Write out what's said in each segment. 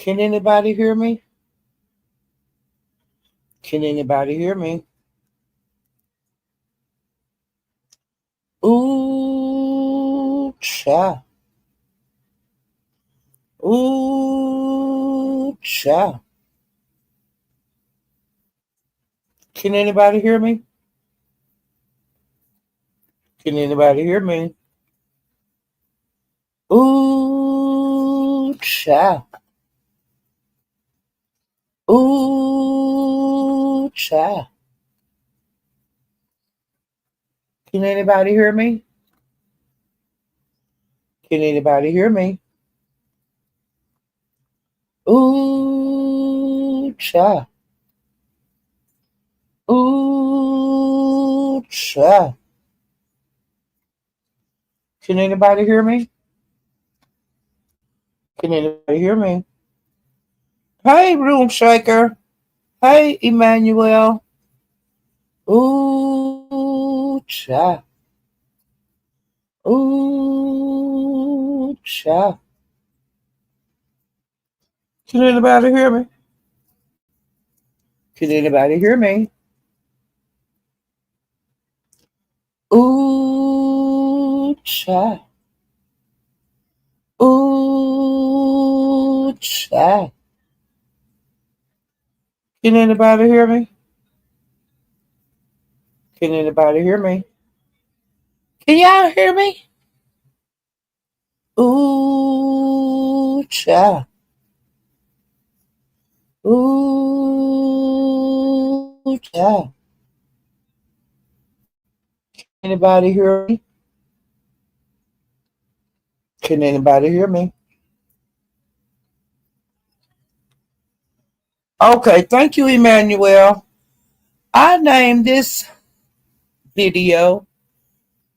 Can anybody hear me? Can anybody hear me? Ooh, cha. Ooh, cha. Can anybody hear me? Can anybody hear me? Ooh, cha. Ooh, cha. Can anybody hear me? Can anybody hear me? Ooh, cha. Ooh, cha. Can anybody hear me? Can anybody hear me? Hey, room shaker. Hey, Emmanuel. Ooh, cha. Ooh, cha. Can anybody hear me? Can anybody hear me? Ooh, cha. Ooh, cha. Can anybody hear me? Can anybody hear me? Can y'all hear me? Ooh, cha. Ooh, cha. Anybody hear me? Can anybody hear me? Okay, thank you, Emmanuel. I named this video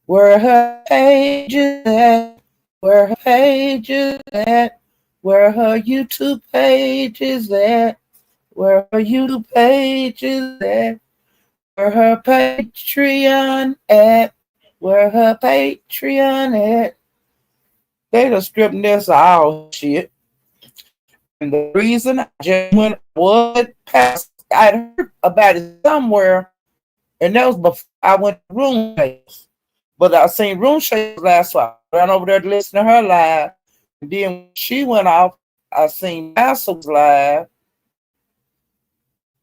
where her page is at, where her page is at, where her YouTube page is at, where her YouTube page is at, where her Patreon at, where her Patreon at. They done stripped this all shit. And the reason I just went was past, I'd heard about it somewhere, and that was before I went to Room Shakers. But I seen Room Shakers last week. I ran over there to listen to her live. And then when she went off, I seen Massa was live,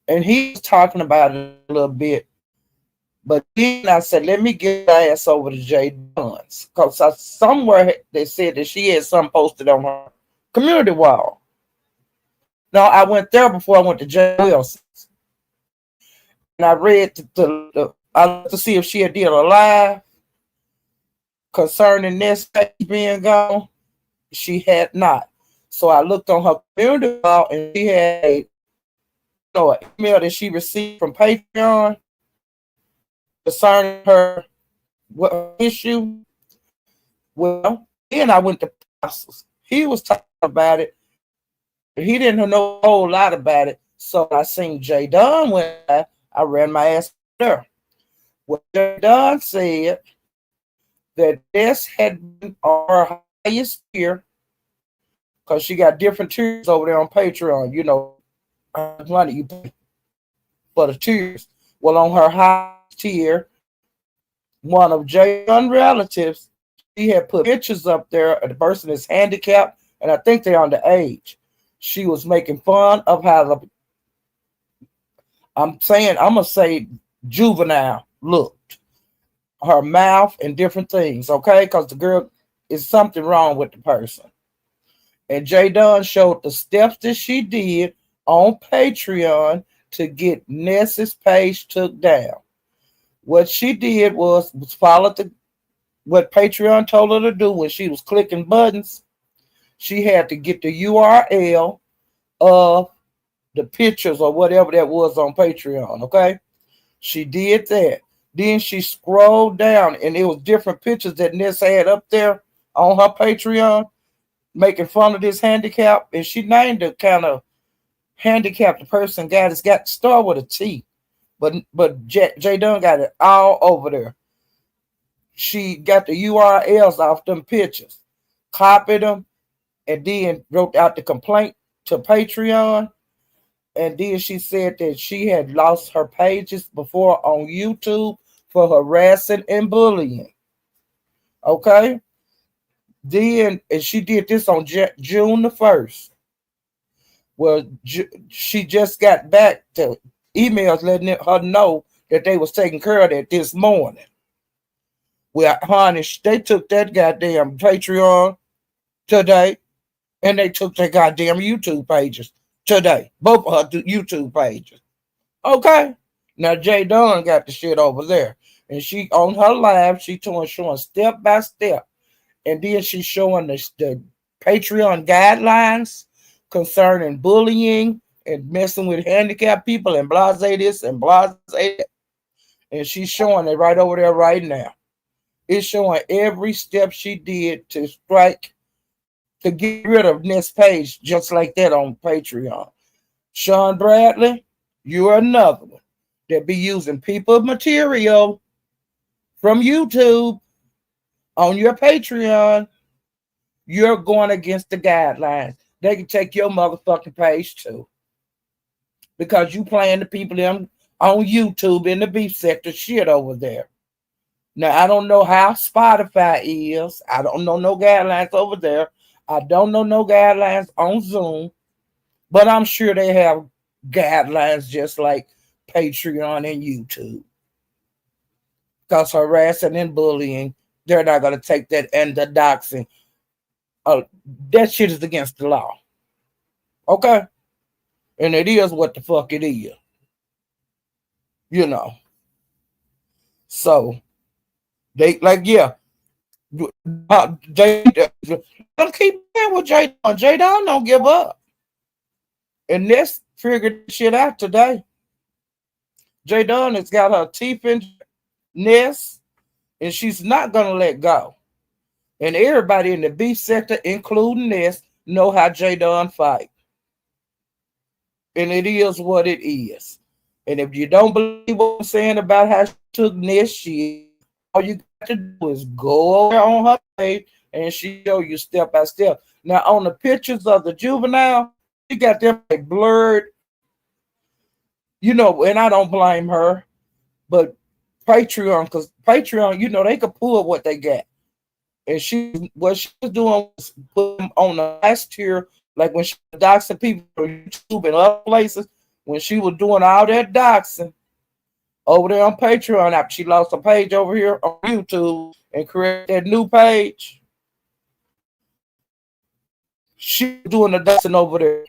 and he was talking about it a little bit. But then I said, let me get my ass over to Jay Dunn's. Because somewhere they said that she had something posted on her community wall. No, I went there before I went to Jay Wilson's. And I read I looked to see if she had did a live concerning Ness being gone. She had not. So I looked on her community wall and she had an email that she received from Patreon concerning her issue. Well, then I went to Apostles. He was talking about it. He didn't know a whole lot about it. So I seen Jay Dunn when I ran my ass there. What Jay Dunn said that this had been our highest tier because she got different tiers over there on Patreon. You know, money you pay for the tiers. Well, on her highest tier, one of Jay Dunn relatives, she had put pictures up there of the person is handicapped, and I think they're underage. She was making fun of how I'm gonna say juvenile looked, her mouth and different things, okay? Because the girl is something wrong with the person. And Jay Dunn showed the steps that she did on Patreon to get Ness's page took down. What she did was follow what Patreon told her to do when she was clicking buttons. She had to get the URL of the pictures or whatever that was on Patreon, okay? She did that. Then she scrolled down and it was different pictures that Ness had up there on her Patreon making fun of this handicap, and she named the kind of handicap the person got. It's got to start with a T, but Jay Dunn got it all over there. She got the URLs off them pictures, copied them, and then wrote out the complaint to Patreon. And then she said that she had lost her pages before on YouTube for harassing and bullying. Okay? Then, and she did this on June the 1st. Well, she just got back to emails letting her know that they was taking care of that this morning. Well, honey, they took that goddamn Patreon today, and they took their goddamn YouTube pages today. Both of her YouTube pages. Okay. Now Jay Dunn got the shit over there. And she on her live, she showing step by step. And then she's showing the Patreon guidelines concerning bullying and messing with handicapped people and blase this and blase that. And she's showing it right over there right now. It's showing every step she did to get rid of Ness page just like that on Patreon. Sean Bradley, you're another one that be using people material from YouTube on your Patreon. You're going against the guidelines. They can take your motherfucking page too. Because you playing the people on YouTube in the beef sector shit over there. Now, I don't know how Spotify is. I don't know no guidelines over there. I don't know no guidelines on Zoom. But I'm sure they have guidelines just like Patreon and YouTube. Because harassing and bullying, they're not going to take that, and the doxing. That shit is against the law. Okay? And it is what the fuck it is. You know. So, they, like, yeah. Jay, don't keep playing with Jay Dunn. Jay Dunn don't give up. And Ness figured shit out today. Jay Dunn has got her teeth in Ness, and she's not going to let go. And everybody in the beef sector, including Ness, know how Jay Dunn fight. And it is what it is. And if you don't believe what I'm saying about how she took Ness shit, all you got to do is go over on her page and she show you step by step. Now, on the pictures of the juvenile, she got them like blurred. You know, and I don't blame her. But Patreon, because Patreon, you know, they could pull what they got. And what she was doing was put them on the last tier, like when she was doxing people on YouTube and other places, when she was doing all that doxing over there on Patreon after she lost a page over here on YouTube and created that new page. She was doing the doxing over there.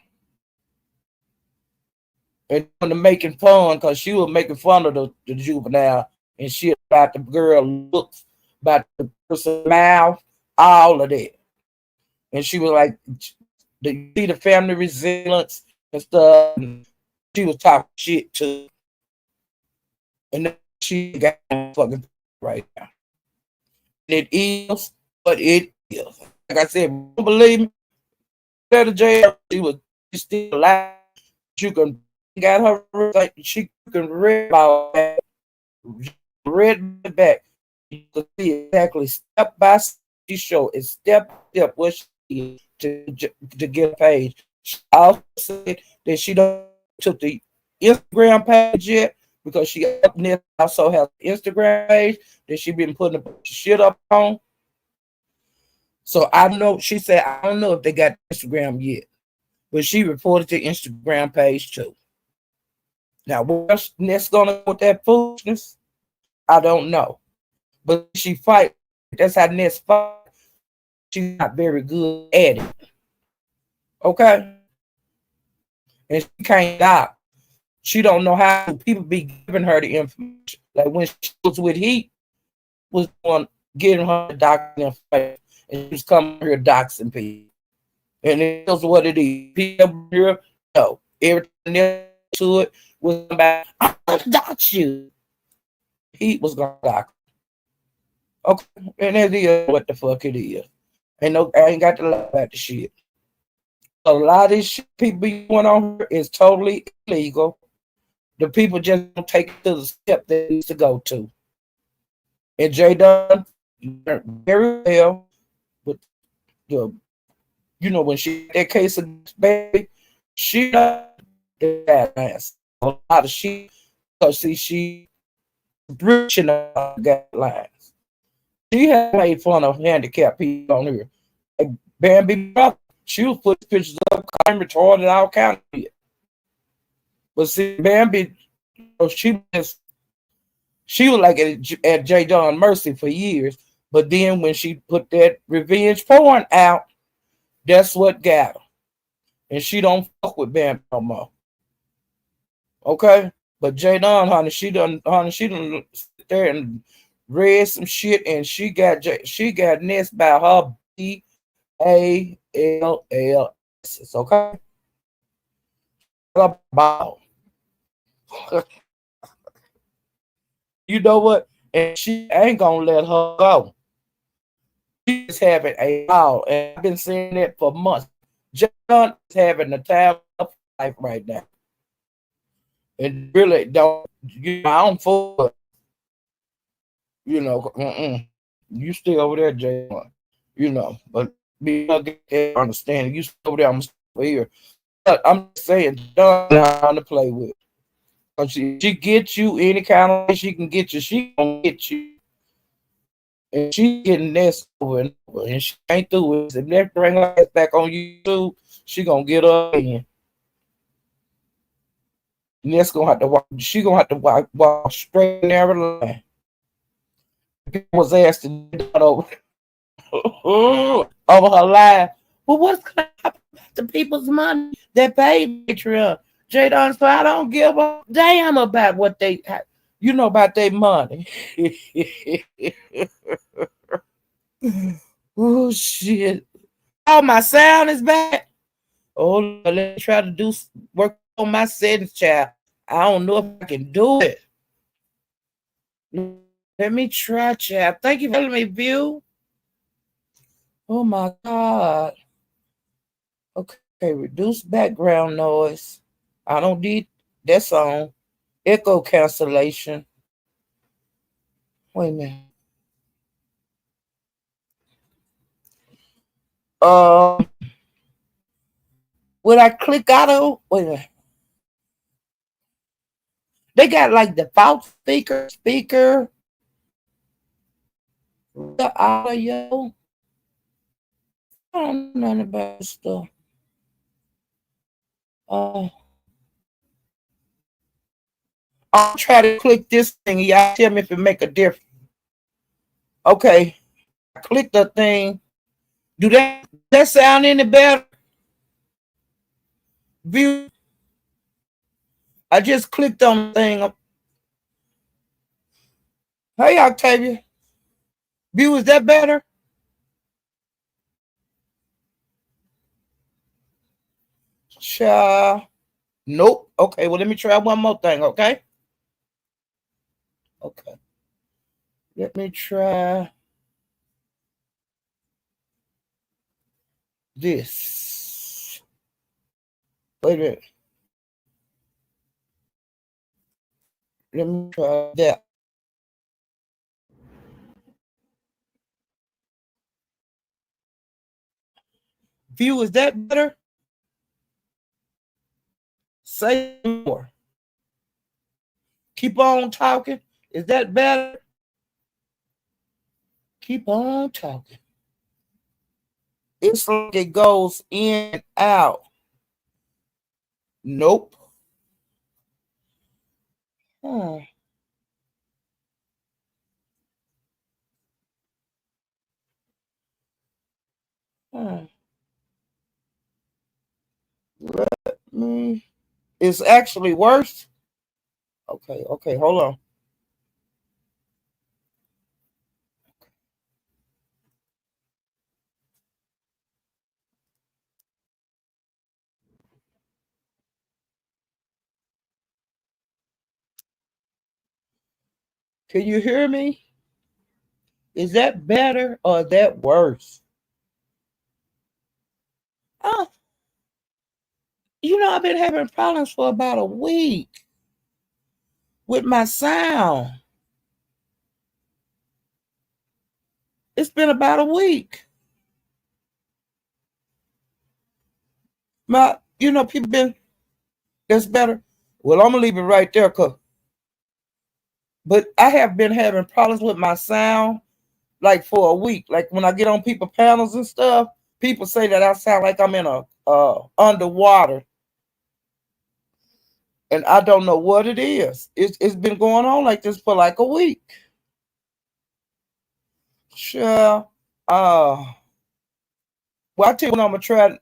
And doing the making fun, because she was making fun of the juvenile and shit about the girl looks, about the person's mouth, all of that. And she was like, you see the family resilience and stuff. And she was talking shit too. And then she got fucking right now. It is what it is. Like I said, don't believe me. Better jail. She's still alive. You can got her like she can read about that. Read back. You can see exactly step by step. She showed it step by step what she did to get a page. She also said that she don't took the Instagram page yet because she also has an Instagram page that she been putting a bunch of shit up on. So I don't know. She said I don't know if they got Instagram yet, but she reported the Instagram page too. Now what's Ness gonna with that foolishness? I don't know. But she fight. That's how Ness fight. She's not very good at it. Okay? And she can't stop. She don't know how people be giving her the information. Like when she was with Heat, was on getting her the doctor information. And she was coming here doxing people. And it is what it is. People here, no. Everything to it was about, I'm gonna dox you. Heat was gonna dox. Okay, and it is what the fuck it is. I ain't got to lie about the shit. A lot of this shit people be going on here is totally illegal. The people just don't take it to the step they used to go to. And Jay Dunn very well with the, when she that case against Baby, She not the guidelines. A lot of shit because see she breaching the guidelines. She had made fun of handicapped people on here. Like Bambi Brock, she was putting pictures up, calling retarded, all kind of shit. But see, Bambi, she was like at J. John Mercy for years. But then when she put that revenge porn out, that's what got her. And she don't fuck with Bambi no more. Okay? But J. Don, honey, she done sit there and read some shit and she got Ness by her BALLS. Okay? About. You know what? And she ain't gonna let her go. She's having a ball, and I've been saying that for months. John is having the time of life right now, and really don't. I don't fool. You know, you stay over there, Jay. You know, but be understanding. You stay over there, I'm over here. But I'm just saying, John down to play with. She gets you any kind of way she can get you. She gonna get you. And she getting this over and over, and she ain't through it. If they bring her ass back on YouTube, she gonna get up in. And that's gonna have to walk. She gonna have to walk straight and narrow line. People was asked to do that over over her life. Well, what's gonna happen to people's money that paid Patreon? Jadon, so I don't give a damn about what they, about their money. Oh shit! Oh, my sound is back. Oh, let me try to do work on my settings, child. I don't know if I can do it. Let me try, child. Thank you for letting me view. Oh my God. Okay, reduce background noise. I don't need that song. Echo cancellation. Wait a minute. Would I click out of? Wait a minute. They got like default speaker, the audio. I don't know nothing about this stuff. I'll try to click this thing. Y'all tell me if it make a difference. Okay, I click the thing. Do that sound any better? View. I just clicked on the thing. Hey, Octavia. View, is that better? Cha. Nope. Okay, well, let me try one more thing, okay? Okay. Let me try this. Wait a minute. Let me try that. View, is that better? Say more. Keep on talking. Is that better? Keep on talking. It's like it goes in and out. Nope. Hmm. Hmm. Let me. It's actually worse. Okay, hold on. Can you hear me? Is that better or is that worse? Oh, I've been having problems for about a week with my sound. It's been about a week. people been that's better. Well, I'm gonna leave it right there, but I have been having problems with my sound like for a week. Like when I get on people panels and stuff, people say that I sound like I'm in a underwater, and I don't know what it is. It's been going on like this for like a week. Sure. Well, I tell you what I'm gonna try.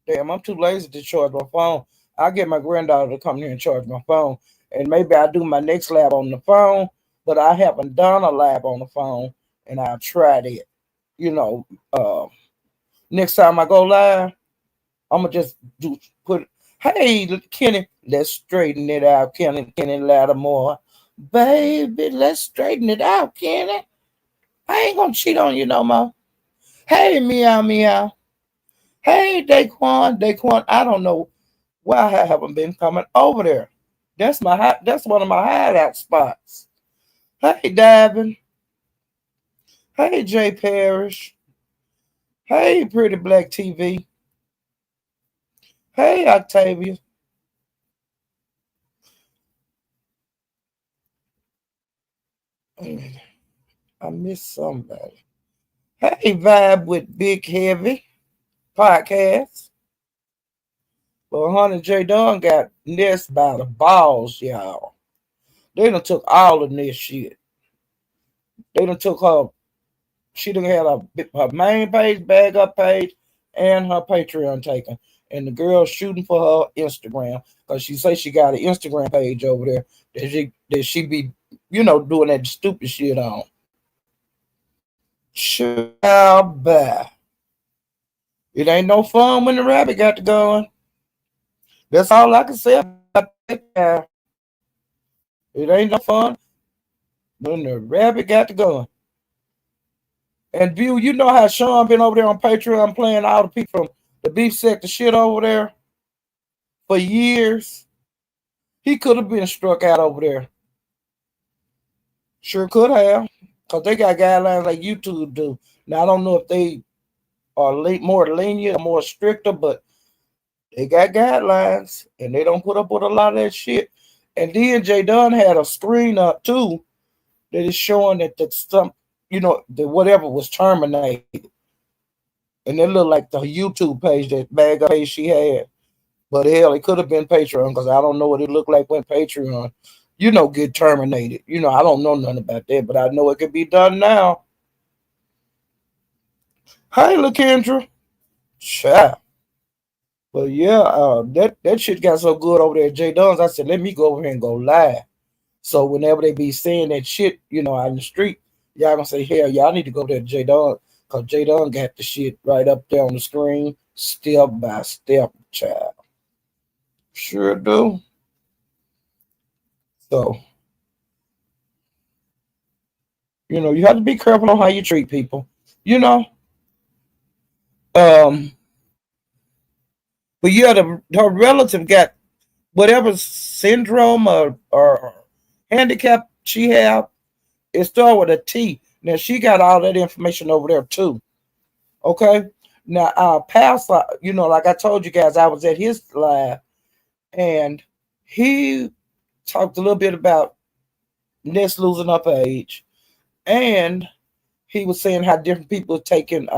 Damn, I'm too lazy to charge my phone. I'll get my granddaughter to come here and charge my phone. And maybe I'll do my next lab on the phone, but I haven't done a lab on the phone and I'll try it. You know, next time I go live, I'm gonna just put hey Kenny, let's straighten it out, Kenny Lattimore. Baby, let's straighten it out, Kenny. I ain't gonna cheat on you no more. Hey, meow meow. Hey, Daquan, I don't know why I haven't been coming over there. That's one of my hideout spots. Hey, Davin. Hey, Jay Parrish. Hey, Pretty Black TV. Hey, Octavia. I missed somebody. Hey, Vibe with Big Heavy podcast. Well, Hunter J. Dunn got Ness by the balls, y'all. They done took all of this shit. They done took her. She done had her main page, bag up page, and her Patreon taken. And the girl shooting for her Instagram because she say she got an Instagram page over there that she be, doing that stupid shit on. Child, bye. It ain't no fun when the rabbit got to going. That's all I can say about that. It ain't no fun when the rabbit got to going. And View, you know how Sean been over there on Patreon playing all the people from the beef sector shit over there for years. He could have been struck out over there. Sure could have. Because they got guidelines like YouTube do. Now, I don't know if they are more lenient or more stricter, but they got guidelines. And they don't put up with a lot of that shit. And then J Dunn had a screen up, too, that is showing that that whatever was terminated. And it looked like the YouTube page, that bag page she had. But hell, it could have been Patreon because I don't know what it looked like when Patreon, get terminated. I don't know nothing about that, but I know it could be done now. Hi, LaKendra. Ciao. But yeah, that shit got so good over there at J Dunn's. I said, let me go over here and go live. So whenever they be saying that shit, out in the street, y'all gonna say, hell, y'all need to go there to J Dunn because J Dunn got the shit right up there on the screen, step by step, child. Sure do. So, you have to be careful on how you treat people. You know. Um, but yeah, her relative got whatever syndrome or handicap she have. It started with a T. Now she got all that information over there too. Okay. Now our pastor, like I told you guys, I was at his live and he talked a little bit about Ness losing her age, and he was saying how different people are taking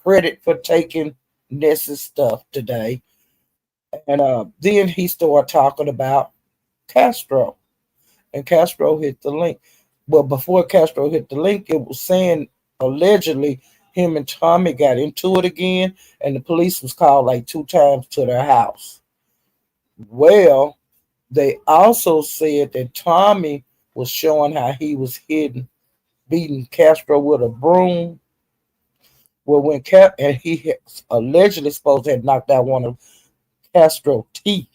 credit for taking Ness's stuff today. And then he started talking about Castro. And Castro hit the link. But before Castro hit the link, it was saying allegedly him and Tommy got into it again, and the police was called like 2 times to their house. Well, they also said that Tommy was showing how he was beating Castro with a broom. Well, when and he allegedly supposed to have knocked out one of Castro's teeth.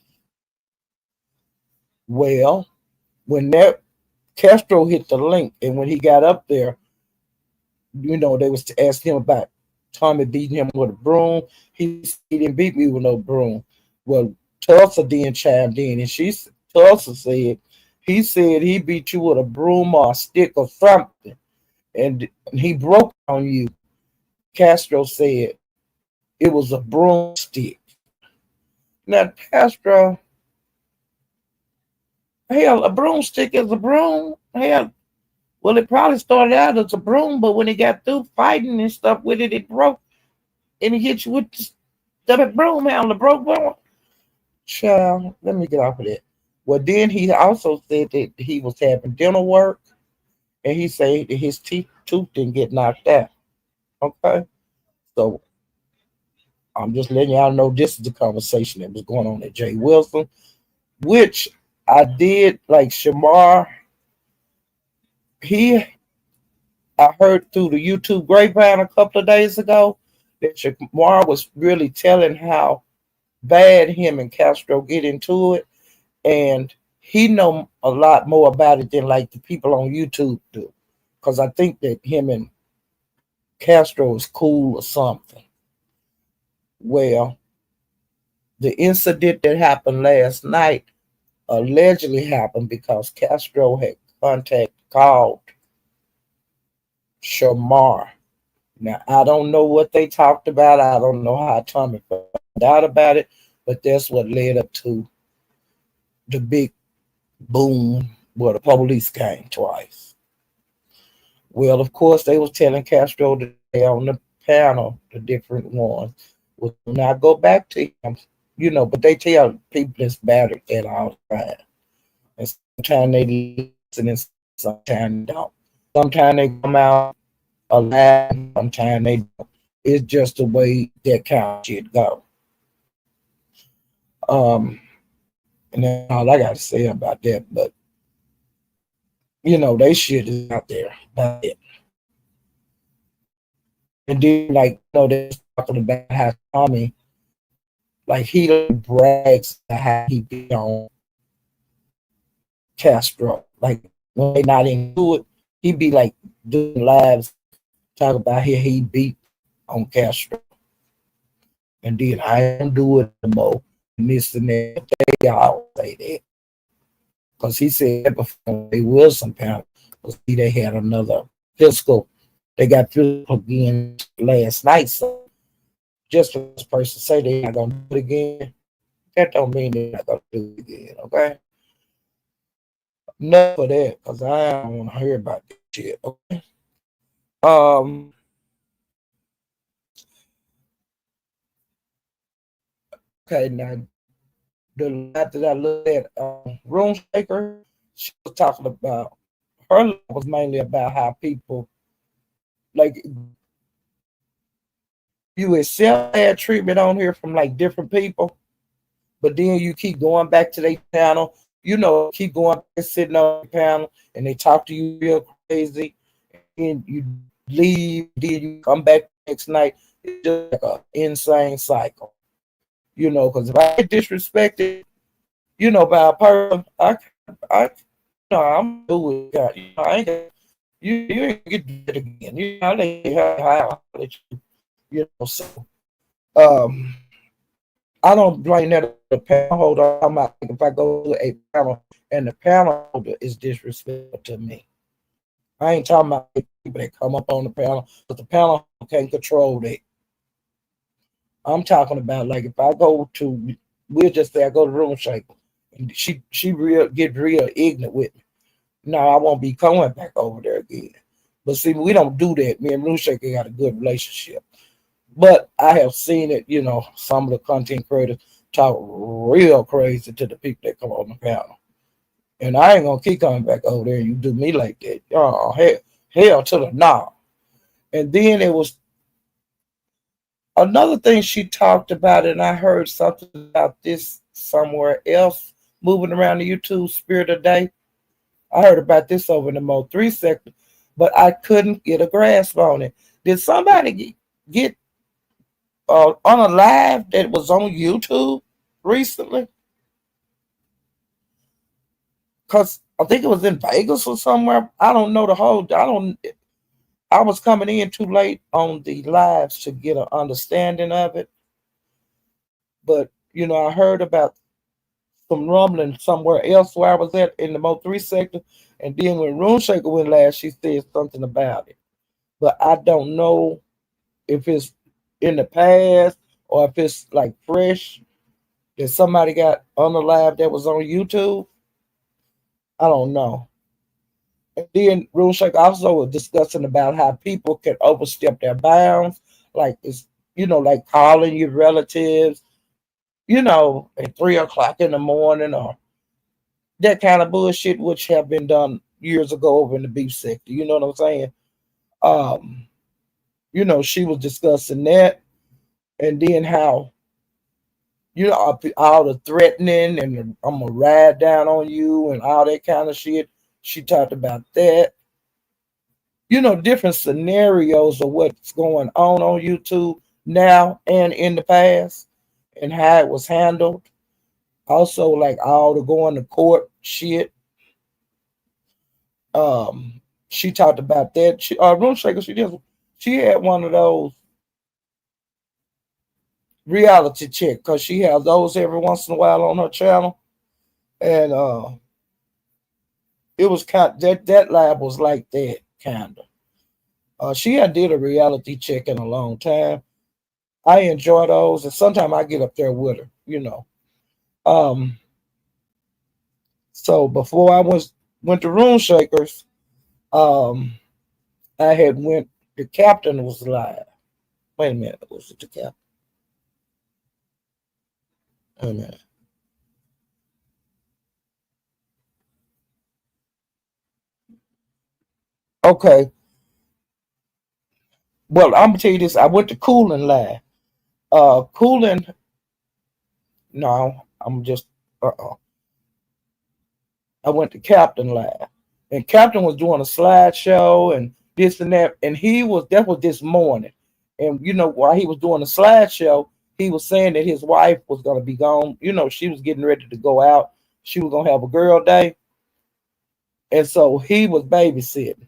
Well, when that Castro hit the link, and when he got up there, they was to ask him about Tommy beating him with a broom. He didn't beat me with no broom. Well, Tulsa then chimed in, and Tulsa said he beat you with a broom or a stick or something, and he broke on you. Castro said it was a broomstick. Now, Castro, hell, a broomstick is a broom. Hell, well, it probably started out as a broom, but when it got through fighting and stuff with it, it broke and it hit you with the broom handle, broke bone. Child, let me get off of that. Well, then he also said that he was having dental work, and he said that his tooth didn't get knocked out. Okay, so I'm just letting y'all know this is the conversation that was going on at Jay Wilson, which I did like Shamar. He, I heard through the YouTube grapevine a couple of days ago that Shamar was really telling how bad him and Castro get into it, and he know a lot more about it than like the people on YouTube do, because I think that him and Castro is cool or something. Well, the incident that happened last night allegedly happened because Castro had called Shamar. Now I don't know what they talked about. I don't know how Tommy found out about it, but that's what led up to the big boom where the police came twice. Well, of course, they was telling Castro today on the panel, the different ones, will not go back to him, but they tell people that's bad at that all the time. And sometimes they listen and sometimes they don't. Sometimes they come out alive, sometimes they don't. It's just the way that kind of shit go. Um, and that's all I got to say about that. But, they shit is out there. About it. And then, like, they're talking about how Tommy, like, he like, brags about how he beat on Castro. Like, when they not into it, he be like doing lives, talk about how he beat on Castro. And then I don't do it no more. And this and that. They all say that. Because he said that before they was some pound. See, they had another physical. They got physical again last night. So just for this person say they're not gonna do it again, that don't mean they're not gonna do it again. Okay, enough of that because I don't want to hear about this shit. Okay. Um. Okay. Now the lab that I looked at, Room Shaker, she was talking about her lab was mainly about how people like you accept bad treatment on here from like different people, but then you keep going back to their panel, keep going and sitting on the panel, and they talk to you real crazy, and you leave, then you come back next night. It's just like an insane cycle, because if I get disrespected, by a person, I'm doing it. I ain't got, you ain't get it again. I let you, so, um, I don't blame that the panel holder. I'm like, if I go to a panel and the panel holder is disrespectful to me. I ain't talking about people that come up on the panel, but the panel can't control that. I'm talking about like if I go to, we'll just say I go to Room Shaker, and she get real ignorant with me. No, I won't be coming back over there again. But see, we don't do that. Me and Room Shaker got a good relationship. But I have seen it, some of the content creators talk real crazy to the people that come on the panel. And I ain't gonna keep coming back over there and you do me like that. Oh, hell to the no. And then it was another thing she talked about, and I heard something about this somewhere else moving around the YouTube Spirit of Day. I heard about this over in the Mo 3 sector, but I couldn't get a grasp on it. Did somebody get on a live that was on YouTube recently? Because I think it was in Vegas or somewhere. I don't know the whole. I don't. I was coming in too late on the lives to get an understanding of it. But I heard about some rumbling somewhere else where I was at in the Mo 3 sector, and then when Room Shaker went last, she said something about it. But I don't know if it's in the past or if it's like fresh. that somebody got on the live that was on YouTube. I don't know. And then RuneShake also was discussing about how people can overstep their bounds, like it's like calling your relatives, at 3 o'clock in the morning or that kind of bullshit, which have been done years ago over in the beef sector. You know what I'm saying? Um, she was discussing that, and then how all the threatening and I'm gonna ride down on you and all that kind of shit. She talked about that. Different scenarios of what's going on YouTube now and in the past and how it was handled. Also, like all the going to court shit. She talked about that. Room Shaker, she had one of those reality check because she has those every once in a while on her channel, and it was that lab was like that kind of. She had did a reality check in a long time. I enjoy those, and sometimes I get up there with her. Um, so before I went to Room Shakers, um, I had went. The captain was live. Wait a minute, was it the captain? Wait a minute. Okay. Well, I'm gonna tell you this. I went to Cooling live. Cooling. No, I'm just. I went to Captain live, and Captain was doing a slideshow and this and that, and that was this morning, and while he was doing the slideshow, he was saying that his wife was gonna be gone. She was getting ready to go out. She was gonna have a girl day, and so he was babysitting,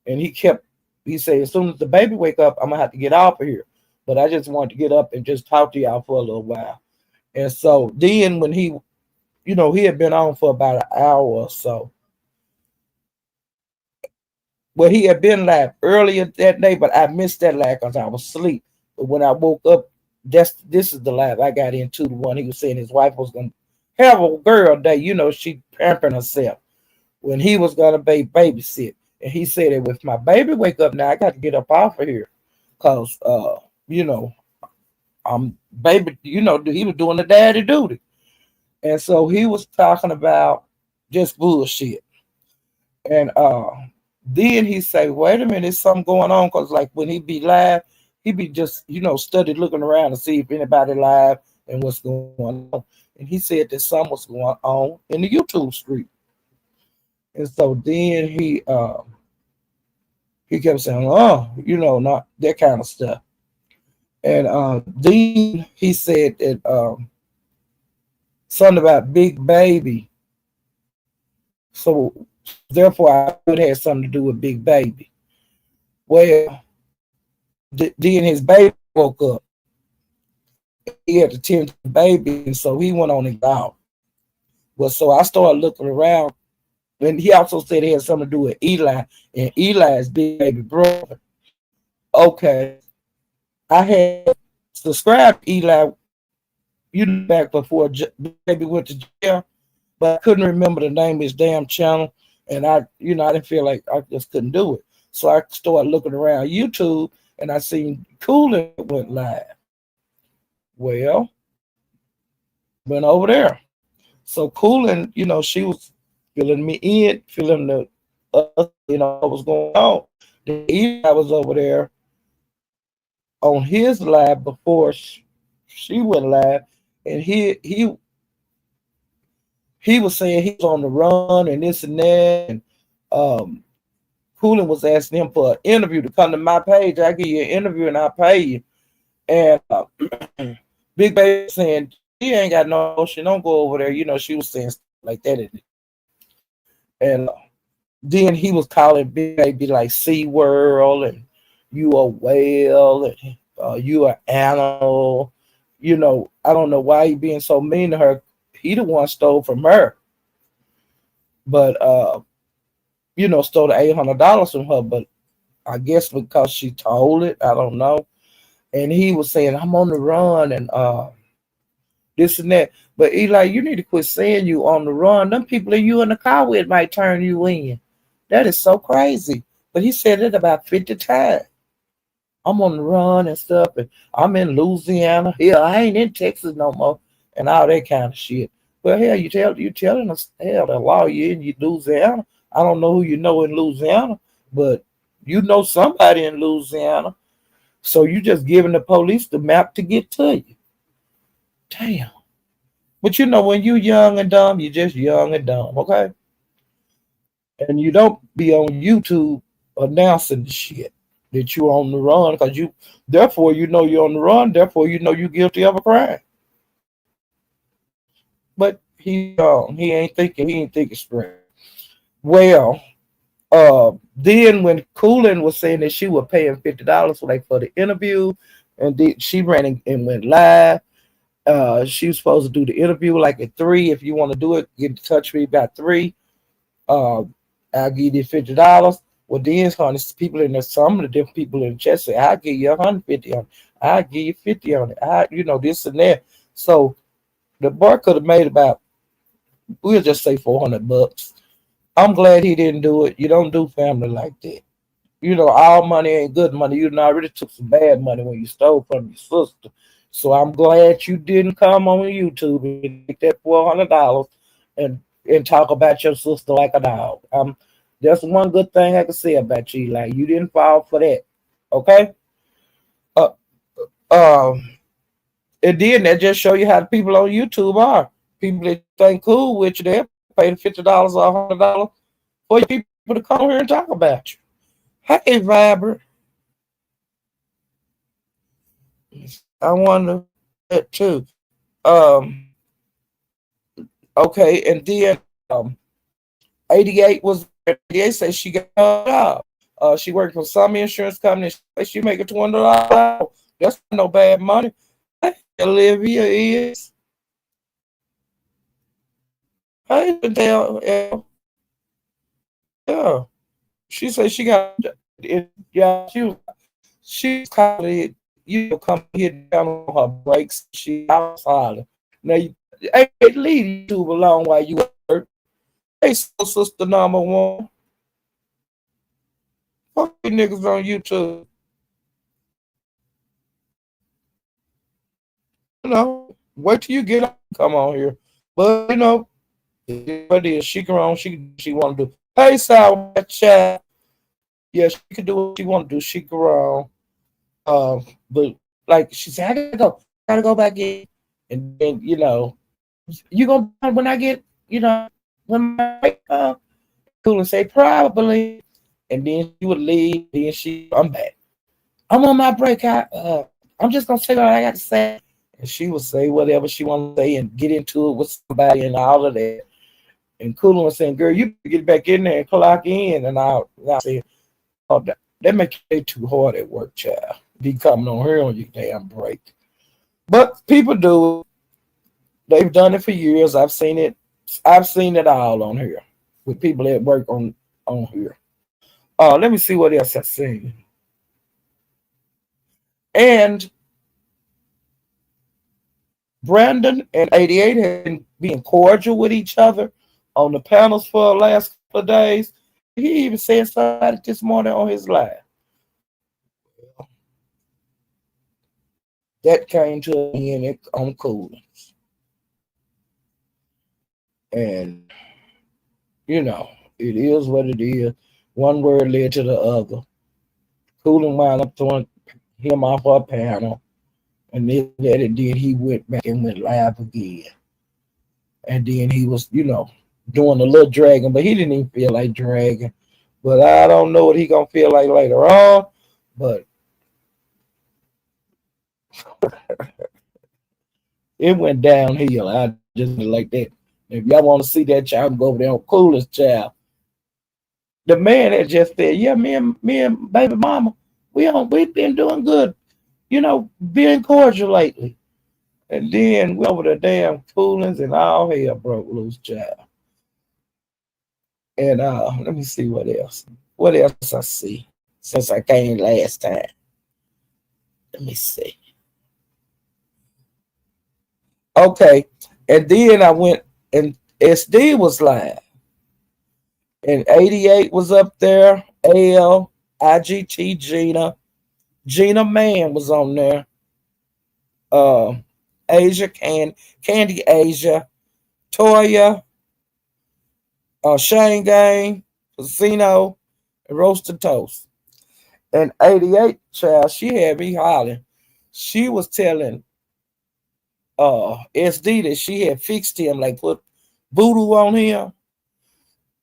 and he said as soon as the baby wake up, I'm gonna have to get off of here. But I just wanted to get up and just talk to y'all for a little while. And so then when he had been on for about an hour or so. Well, he had been live earlier that day, but I missed that live because I was asleep. But when I woke up, this is the live I got into, the one he was saying his wife was gonna have a girl day. She pampering herself when he was gonna babysit. And he said that if my baby wake up now, I got to get up off of here. Cause you know, I'm baby, he was doing the daddy duty. And so he was talking about just bullshit. And then he say, wait a minute, there's something going on. Cause like when he be live, he be just, studied looking around to see if anybody live and what's going on. And he said that something was going on in the YouTube street. And so then he kept saying, oh, not that kind of stuff. And then he said that something about big baby. So therefore, I would have something to do with big baby. Well, then his baby woke up. He had to tend to the baby, and so he went on and got out. Well, so I started looking around, and he also said it had something to do with Eli, and Eli's big baby brother. Okay, I had subscribed to Eli, back before baby went to jail, but I couldn't remember the name of his damn channel, and I didn't feel like I just couldn't do it. So I started looking around YouTube, and I seen Cooling went live. Well, went over there. So Cooling, she was filling me in, filling the, what was going on. Then Eli was over there on his live before she went live, and he was saying he was on the run and this and that. And um, Cooling was asking him for an interview to come to my page. I give you an interview and I pay you. And Big Baby saying she ain't got no, she don't go over there. She was saying stuff like that. And then he was calling Big Baby like Sea World and you a whale and you an animal. I don't know why he being so mean to her. He the one stole from her. But stole the $800 from her, but I guess because she told it, I don't know. And he was saying, I'm on the run, and this and that. But Eli, you need to quit saying you on the run. Them people that you in the car with might turn you in. That is so crazy. But he said it about 50 times. I'm on the run and stuff, and I'm in Louisiana. Yeah, I ain't in Texas no more, and all that kind of shit. Well, hell, you telling us, hell, the law you in Louisiana. I don't know who you know in Louisiana, but you know somebody in Louisiana. So you just giving the police the map to get to you. Damn. But you know, when you young and dumb, you just young and dumb, okay? And you don't be on YouTube announcing the shit that you on the run because you therefore you know you're on the run, therefore you know you're guilty of a crime. But he's young. He ain't thinking straight. Well, then when Coolin was saying that she was paying $50 for the interview, and she ran and went live. She was supposed to do the interview like at 3. If you want to do it, get in touch with me about 3. Uh, I'll give you $50. Well, then honey, people in there, some of the different people in the chat say, I'll give you 150 on it. I'll give you 50 on it. This and that. So the boy could have made about, we'll just say $400. I'm glad he didn't do it. You don't do family like that. All money ain't good money. I already took some bad money when you stole from your sister. So I'm glad you didn't come on YouTube and take that $400 and talk about your sister like a dog. That's one good thing I can say about you. Like you didn't fall for that. Okay? Uh, um, and then that just show you how the people on YouTube are. People that think cool with you, they pay $50 or $100 for you people to come here and talk about you. Hey, Vibrant. I wonder that too. Um, okay, and then 88 was 88 said she got a job. She worked for some insurance company. She making $200. That's no bad money. Olivia is. Hey, yeah. She said she got it. Yeah, she's calling come here down on her breaks. She outside. Now, hey, leave YouTube alone while you work. Hey, so sister number one. Fuck you niggas on YouTube. Wait till you get up. Come on here. But what is she grown? She want to do. Hey, Sour Chat. Yeah, she can do what she want to do. She grown. But like she said, I gotta go back in, and then you gonna when I get when my break cool and say probably, and then she would leave. Then I'm back. I'm on my break. I'm just gonna say what I got to say, and she would say whatever she want to say and get into it with somebody and all of that. And Coolin was saying, "Girl, you get back in there and clock in." And I said, "Oh, that make it too hard at work, child. Be coming on here on your damn break." But people do it. They've done it for years. I've seen it. I've seen it all on here with people that work on here. Let me see what else I've seen. And Brandon and 88 have been being cordial with each other on the panels for the last couple of days. He even said something this morning on his live. That came to an end on Coolins. And, it is what it is. One word led to the other. Coolin wound up throwing him off our panel. And then he went back and went live again. And then he was, doing a little dragging, but he didn't even feel like dragging. But I don't know what he gonna feel like later on. But it went downhill. I just like that. If y'all want to see that child, go over there on Coolest Child. The man that just said, "Yeah, me and baby mama, we've been doing good, being cordial lately." And then we over the damn Coolins and all hell broke loose, child. And let me see what else. What else I see since I came last time. Let me see. Okay. And then I went and SD was live. And 88 was up there. AL, IGT, Gina Man was on there. Uh, Asia, Candy Asia, Toya, Shane Gang, Casino, and Roasted Toast. And 88, child, she had me hollering. She was telling SD that she had fixed him, like put voodoo on him,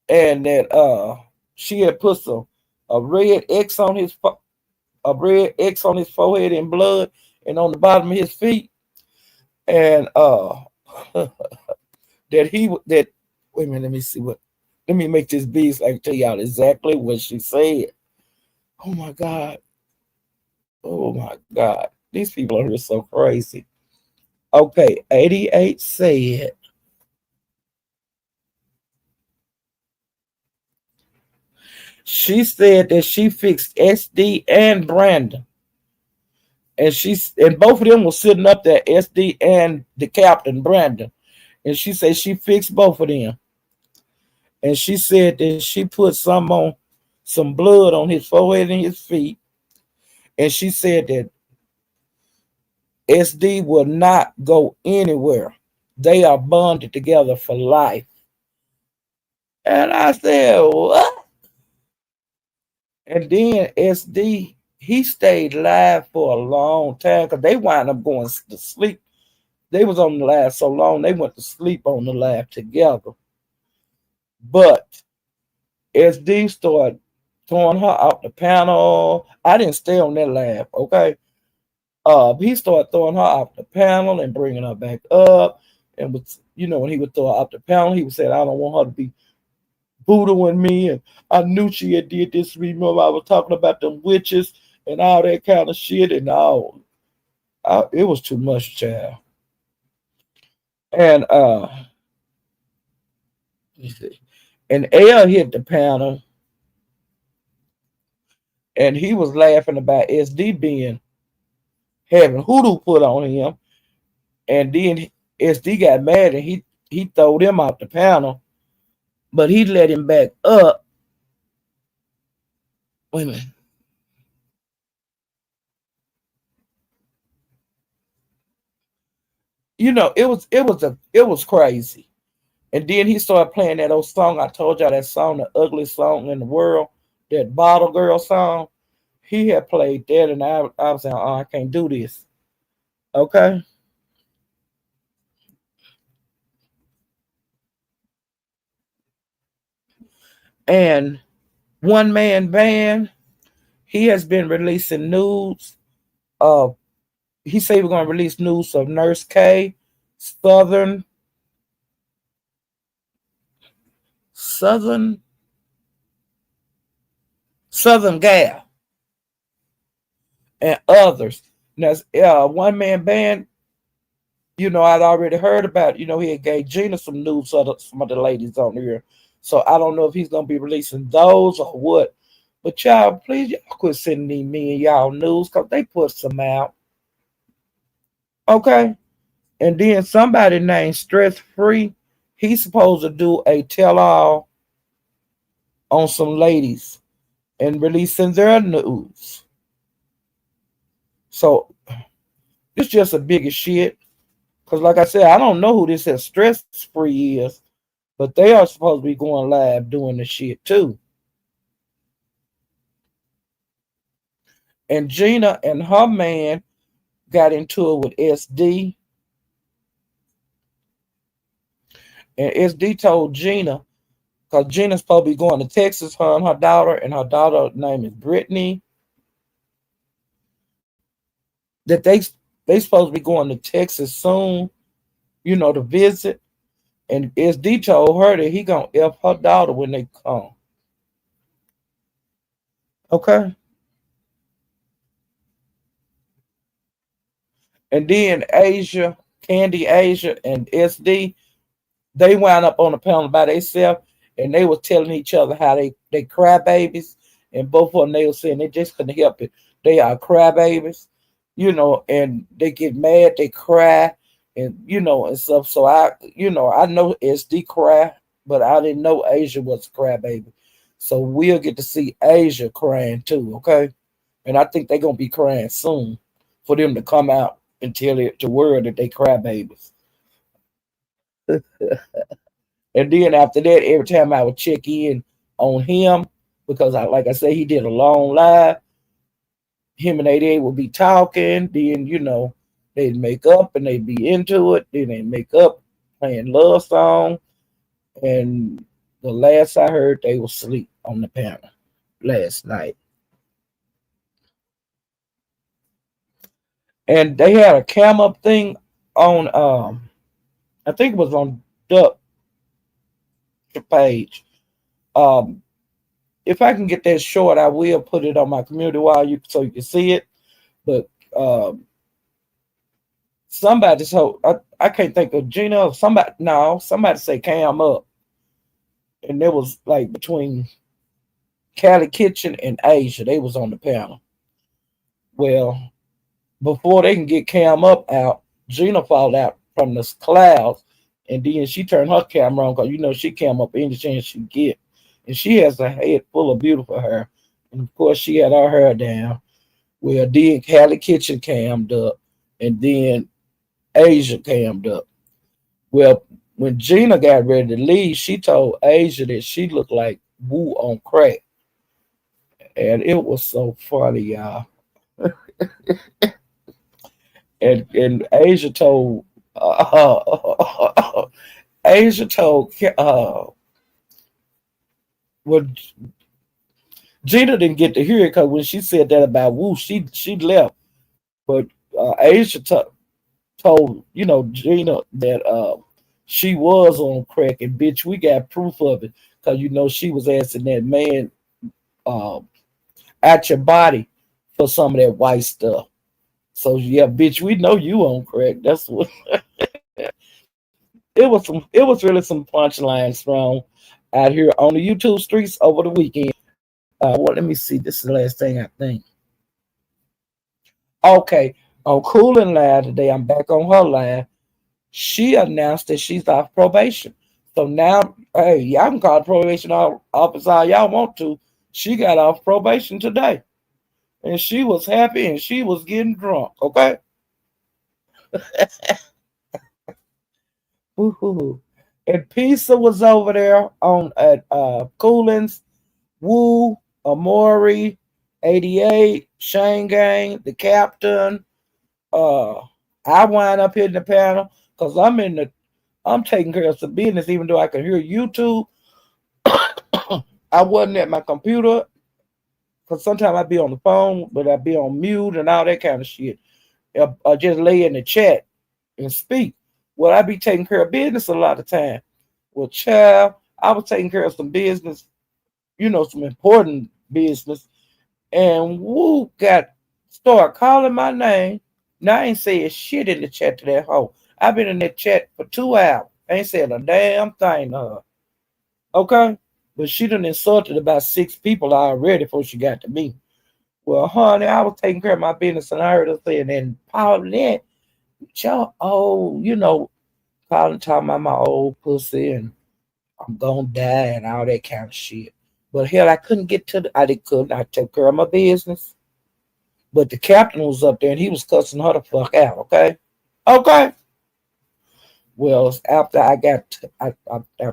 and that she had put a red X on a red X on his forehead in blood and on the bottom of his feet, and that wait a minute, let me see what let me make this beast like tell y'all exactly what she said. Oh my god. Oh my god. These people are so crazy. Okay, 88 said she said that she fixed SD and Brandon. And both of them were sitting up there, SD and the captain, Brandon. And she said she fixed both of them. And she said that she put some blood on his forehead and his feet. And she said that SD will not go anywhere. They are bonded together for life. And I said, what? And then SD, he stayed live for a long time because they wound up going to sleep. They was on the live so long, they went to sleep on the live together. But SD started throwing her out the panel. I didn't stay on that live, okay? He started throwing her out the panel and bringing her back up. And was, when he would throw her out the panel, he would say, I don't want her to be voodooing me. And I knew she had did this. Remember, I was talking about them witches and all that kind of shit. And it was too much, child. And and L hit the panel, and he was laughing about SD being having hoodoo put on him, and then SD got mad and he threw him out the panel, but he let him back up. Wait a minute. It was crazy. And then he started playing that old song. I told y'all that song, the ugliest song in the world, that Bottle Girl song. He had played that, and I was saying, oh, I can't do this. Okay. And One Man Band, he has been releasing nudes. He said we're gonna release news of Nurse K, Southern, Southern, Southern Gal, and others. Now, One Man Band, I'd already heard about. He had gave Gina some news of some of the ladies on here. So I don't know if he's gonna be releasing those or what. But y'all, please, y'all quit sending me and y'all news because they put some out. Okay. And then somebody named Stress Free, he's supposed to do a tell all on some ladies and releasing their news. So it's just a bigger shit. Because like I said, I don't know who this is Stress Free is, but they are supposed to be going live doing the shit too. And Gina and her man got into it with SD. And SD told Gina, because Gina's supposed to be going to Texas, her and her daughter name is Brittany, that they supposed to be going to Texas soon, to visit. And SD told her that he gonna F her daughter when they come. Okay. And then Asia, Candy Asia, and SD, they wound up on the panel by themselves, and they were telling each other how they cry babies, and both of them they were saying they just couldn't help it. They are cry babies, and they get mad, they cry, and and stuff. So I know SD cry, but I didn't know Asia was a crybaby. So we'll get to see Asia crying too, okay? And I think they're gonna be crying soon for them to come out and tell it to world that they crybabies. And then after that, every time I would check in on him, because like I said, he did a long live. Him and they would be talking. Then they'd make up and they'd be into it. Then they make up playing love song. And the last I heard, they were asleep on the panel last night. And they had a cam up thing on I think it was on Duck page. Um if I can get that short, I will put it on my community wall so you can see it. But somebody so I can't think of Gina or somebody say cam up. And it was like between Cali Kitchen and Asia. They was on the panel. Well, before they can get Cam up out, Gina fall out from the clouds, and then she turned her camera on because she came up any chance she get, and she has a head full of beautiful hair, and of course she had her hair down. Well, then Cali Kitchen cammed up, and then Asia cammed up. Well, when Gina got ready to leave, she told Asia that she looked like Woo on crack, and it was so funny, y'all. And Asia told Asia told well, Gina didn't get to hear it because when she said that about Woo, she left. But Asia told Gina that she was on crack, and bitch, we got proof of it because she was asking that man uh, at your body for some of that white stuff. So yeah, bitch, we know you on crack. That's what it was really some punchlines thrown out here on the YouTube streets over the weekend. Well, let me see. This is the last thing I think. Okay, on Cool and Live today, I'm back on her live. She announced that she's off probation. So now, hey, y'all can call the probation office all y'all want to. She got off probation today, and she was happy and she was getting drunk. Okay. Woo-hoo. And Pizza was over there on at Coolins, Woo, Amori, 88, Shane Gang, the captain. Uh I wind up hitting the panel because I'm taking care of some business, even though I can hear YouTube. I wasn't at my computer because sometimes I'd be on the phone, but I'd be on mute and all that kind of shit. I just lay in the chat and speak. Well, I be taking care of business a lot of time. Well, child, I was taking care of some business, some important business, and Woo got start calling my name. Now I ain't saying shit in the chat to that hoe. I've been in that chat for 2 hours. I ain't said a damn thing to her. Okay? But she done insulted about 6 people already before she got to me. Well, honey, I was taking care of my business and I heard her saying, and Paulette, y'all, oh, calling talking about my old pussy and I'm gonna die and all that kind of shit. But hell, I couldn't get to I couldn't. I took care of my business. But the captain was up there and he was cussing her the fuck out. Okay, okay. Well, after I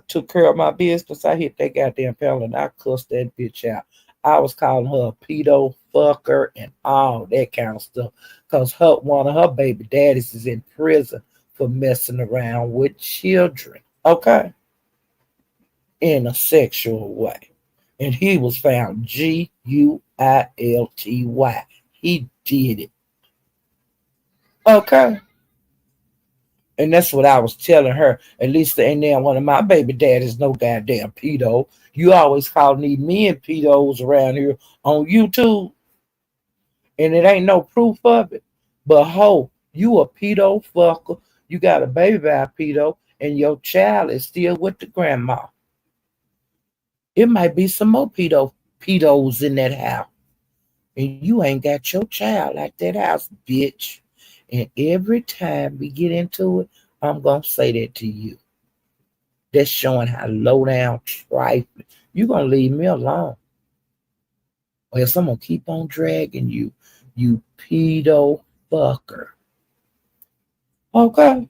took care of my business, I hit that goddamn panel and I cussed that bitch out. I was calling her a pedo fucker and all that kind of stuff because one of her baby daddies is in prison for messing around with children. Okay, in a sexual way. And he was found Guilty. He did it. Okay. And that's what I was telling her. At least ain't there one of my baby daddies no goddamn pedo. You always call these men pedos around here on YouTube. And it ain't no proof of it. But ho, you a pedo fucker. You got a baby by a pedo, and your child is still with the grandma. It might be some more pedos in that house. And you ain't got your child at that house, bitch. And every time we get into it, I'm going to say that to you. That's showing how low down trifling. You're going to leave me alone. Or else I'm going to keep on dragging you. You pedo fucker. Okay?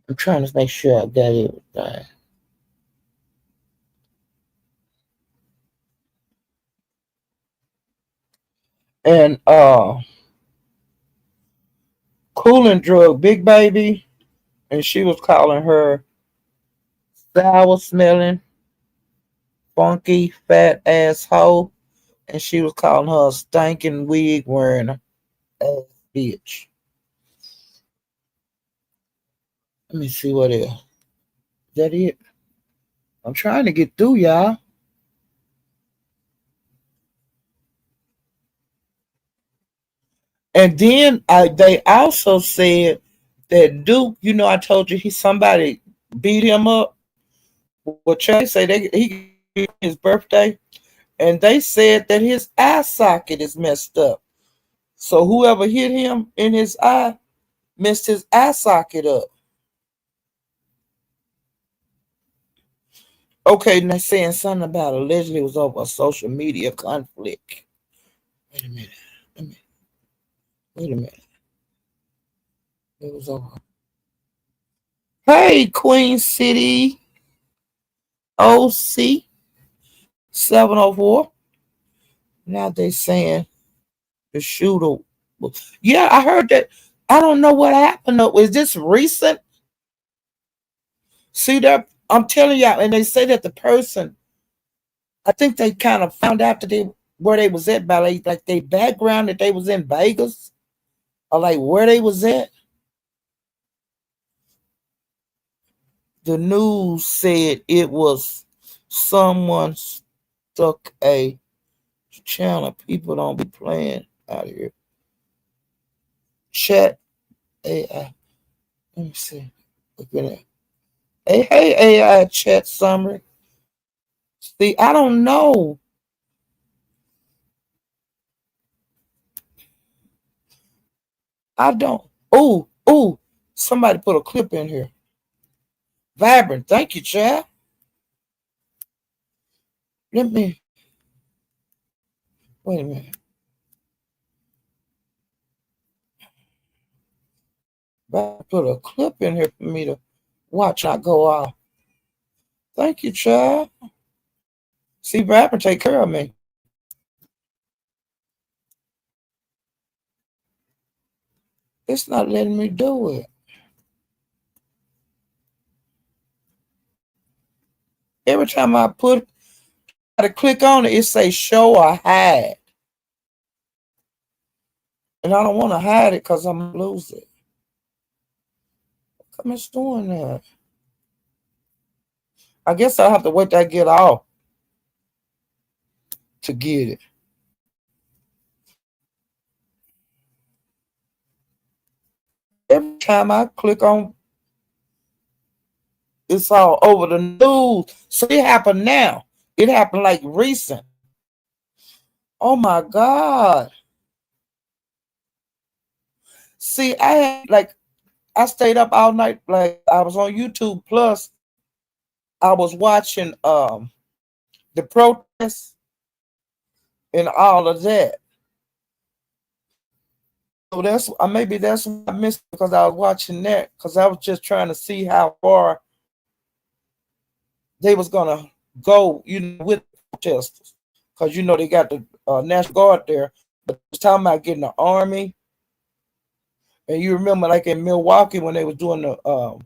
I'm trying to make sure I got everything. And cooling drug Big Baby, and she was calling her sour smelling, funky, fat asshole, and she was calling her a stinking wig wearing ass bitch. Let me see what else. Is that it? I'm trying to get through, y'all. And then they also said that Duke, I told you somebody beat him up. Well, Chase say he his birthday, and they said that his eye socket is messed up. So whoever hit him in his eye messed his eye socket up. Okay, now saying something about allegedly it was over a social media conflict. Wait a minute. Wait a minute. It was over. Hey, Queen City OC 704. Now they saying the shooter. Yeah, I heard that. I don't know what happened though. Is this recent? See that? I'm telling y'all, and they say that the person, I think they kind of found out that where they was at by like their background, that they was in Vegas, or like where they was at. The news said it was someone stuck a channel. People don't be playing out here. Chat AI. Let me see. Hey, AI chat summary. See, I don't know. I don't. Oh, somebody put a clip in here. Vibrant. Thank you, child. Let me wait a minute. Vibrant put a clip in here for me to watch. I go off. Thank you, child. See, Vibrant take care of me. It's not letting me do it. Every time I try to click on it, it say show or hide. And I don't want to hide it because I'm going to lose it. Come it's doing that. I guess I'll have to wait till I get off to get it. Every time I click on, it's all over the news. So it happened now. It happened like recent. Oh my God. See, I stayed up all night. Like I was on YouTube Plus. I was watching the protests and all of that. So maybe that's what I missed because I was watching that because I was just trying to see how far they was gonna go, with protesters. Because they got the National Guard there, but it's talking about getting the army. And you remember, like in Milwaukee, when they was doing the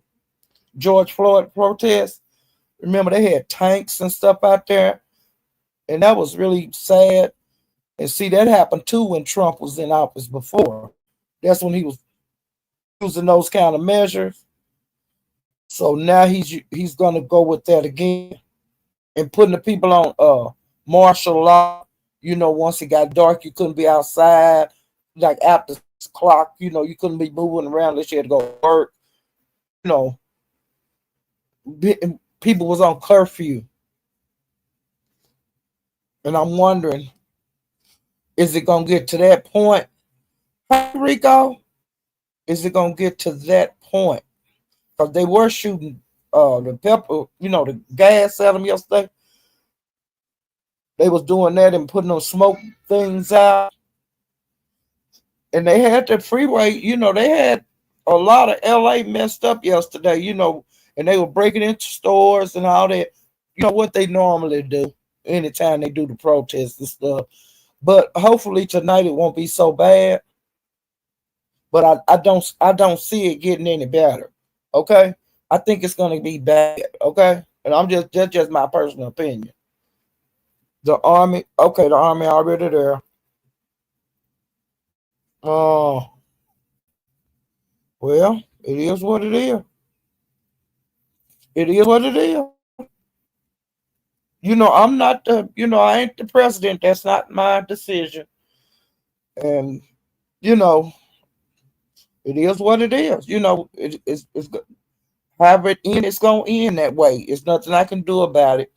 George Floyd protest, remember they had tanks and stuff out there, and that was really sad. And see, that happened too when Trump was in office before. That's when he was using those kind of measures. So now he's gonna go with that again and putting the people on martial law. Once it got dark, you couldn't be outside. Like after 6 o'clock, you couldn't be moving around unless you had to go to work. You know, people was on curfew, and I'm wondering Is it gonna get to that point, Rico? Is it gonna get to that point? Because they were shooting the pepper, the gas at them yesterday. They was doing that and putting those smoke things out. And they had the freeway, they had a lot of LA messed up yesterday, and they were breaking into stores and all that. You know what they normally do anytime they do the protests and stuff. But hopefully tonight it won't be so bad. But I don't see it getting any better. Okay. I think it's gonna be bad. Okay. And that's just my personal opinion. The army already there. Oh, well, it is what it is. It is what it is. I'm not I ain't the president. That's not my decision. And, you know, it is what it is. It's however it end, it's gonna end that way. It's nothing I can do about it.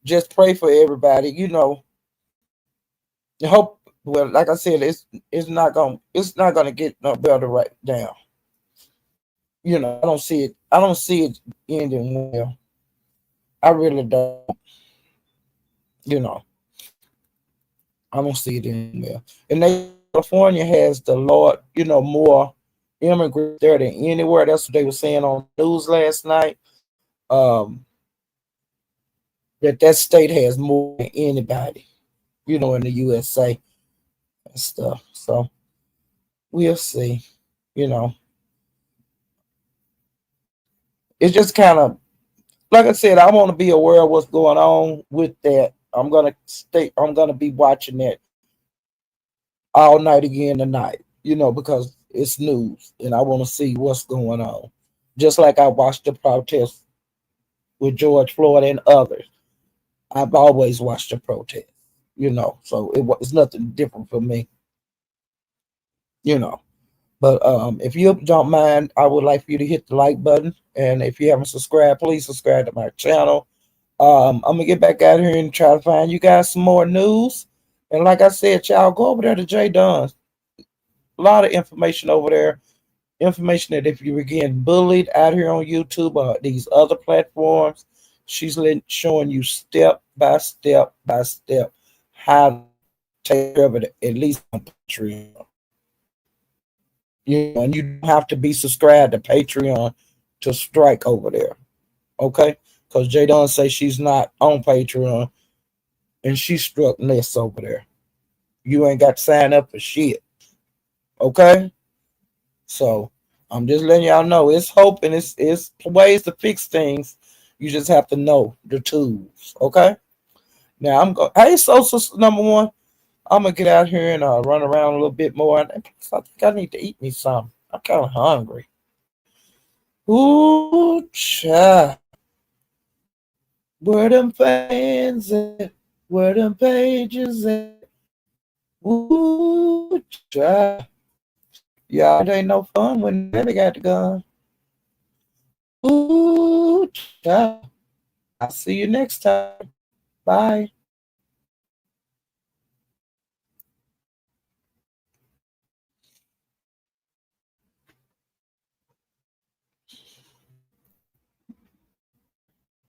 Just pray for everybody. I hope. Well, like I said, it's not gonna get no better right now. I don't see it ending well. I really don't. You know, I don't see it ending well. And California has the Lord, more immigrants there than anywhere. That's what they were saying on the news last night. Um, that state has more than anybody, in the USA and stuff. So we'll see. You know, it's just kind of like I said. I want to be aware of what's going on with that. I'm gonna be watching that all night again tonight. Because it's news, and I want to see what's going on. Just like I watched the protest with George Floyd and others. I've always watched the protest. So it's nothing different for me. You know. But if you don't mind, I would like for you to hit the like button. And if you haven't subscribed, please subscribe to my channel. I'm gonna get back out here and try to find you guys some more news. And like I said, y'all go over there to J Dunn's. A lot of information over there. Information that if you were getting bullied out here on YouTube or these other platforms, she's showing you step by step how to take care of it, at least on Patreon. And you don't have to be subscribed to Patreon to strike over there. Okay? Because J Dunn say she's not on Patreon and she struck Ness over there. You ain't got to sign up for shit. Okay? So I'm just letting y'all know it's hope and it's ways to fix things. You just have to know the tools. Okay? Now I'm going. Hey, social number one. I'm gonna get out here and run around a little bit more. I think I need to eat me some. I'm kind of hungry. Ooh, child. Where them fans at? Where them pages at? Ooh, child. Yeah, it ain't no fun when they got the gun. Ooh, child. I'll see you next time. Bye.